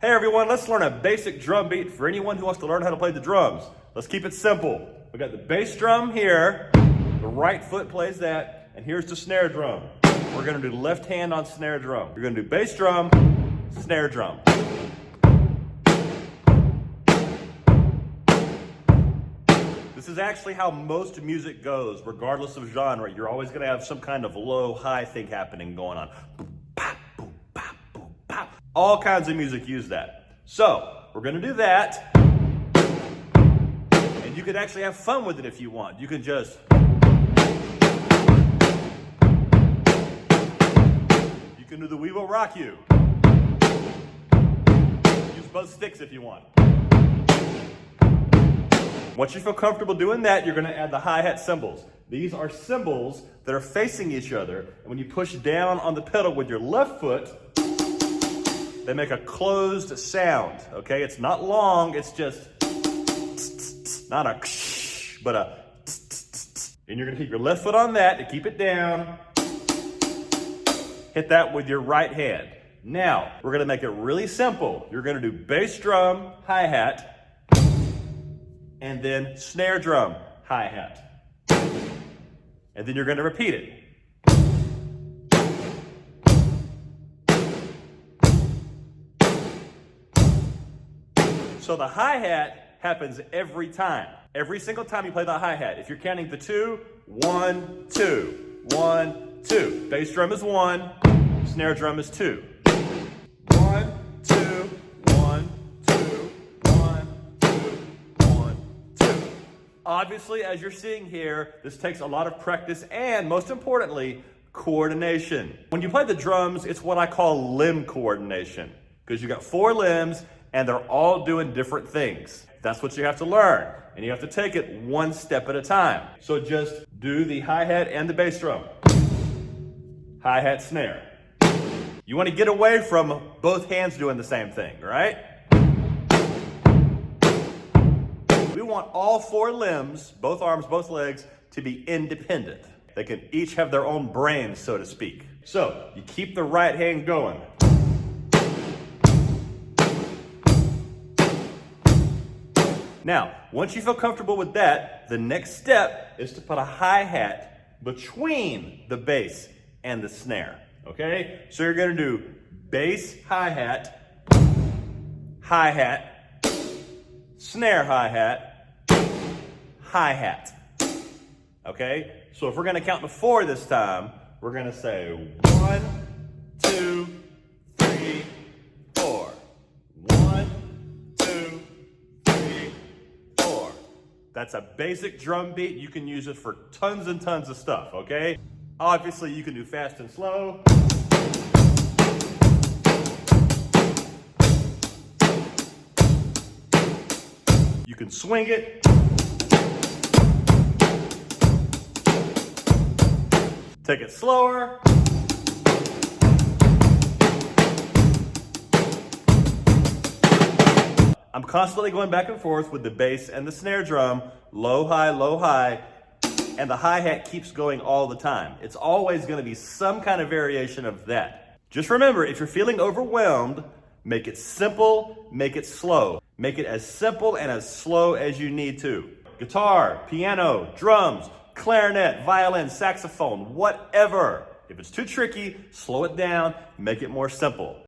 Hey everyone, let's learn a basic drum beat for anyone who wants to learn how to play the drums. Let's keep it simple. We got the bass drum here, the right foot plays that, and here's the snare drum. We're gonna do left hand on snare drum. You're gonna do bass drum, snare drum. This is actually how most music goes, regardless of genre. You're always gonna have some kind of low-high thing happening going on. All kinds of music use that. So, we're gonna do that. And you can actually have fun with it if you want. You can just... You can do the We Will Rock You. Use both sticks if you want. Once you feel comfortable doing that, you're gonna add the hi-hat cymbals. These are cymbals that are facing each other. And when you push down on the pedal with your left foot, they make a closed sound, okay? It's not long, it's just not a but a and you're gonna keep your left foot on that to keep it down. Hit that with your right hand. Now, we're gonna make it really simple. You're gonna do bass drum, hi-hat, and then snare drum, hi-hat. And then you're gonna repeat it. So the hi-hat happens every time. Every single time you play the hi-hat. If you're counting the 2, 1, 2, 1, 2. Bass drum is 1, snare drum is 2. 1, 2, 1, 2, 1, 2, 1, 2. Obviously, as you're seeing here, this takes a lot of practice and, most importantly, coordination. When you play the drums, it's what I call limb coordination, because you got 4 limbs and they're all doing different things. That's what you have to learn, and you have to take it one step at a time. So just do the hi-hat and the bass drum. Hi-hat, snare. You want to get away from both hands doing the same thing, right? We want all 4 limbs, both arms, both legs, to be independent. They can each have their own brains, so to speak. So you keep the right hand going. Now, once you feel comfortable with that, the next step is to put a hi-hat between the bass and the snare, okay? So you're gonna do bass, hi-hat, hi-hat, snare, hi-hat, hi-hat, okay? So if we're gonna count to 4 this time, we're gonna say 1, 2, 3, 4. 1, 2, 3, 4. That's a basic drum beat. You can use it for tons and tons of stuff, okay? Obviously, you can do fast and slow. You can swing it. Take it slower. I'm constantly going back and forth with the bass and the snare drum, low, high, and the hi-hat keeps going all the time. It's always gonna be some kind of variation of that. Just remember, if you're feeling overwhelmed, make it simple, make it slow. Make it as simple and as slow as you need to. Guitar, piano, drums, clarinet, violin, saxophone, whatever. If it's too tricky, slow it down, make it more simple.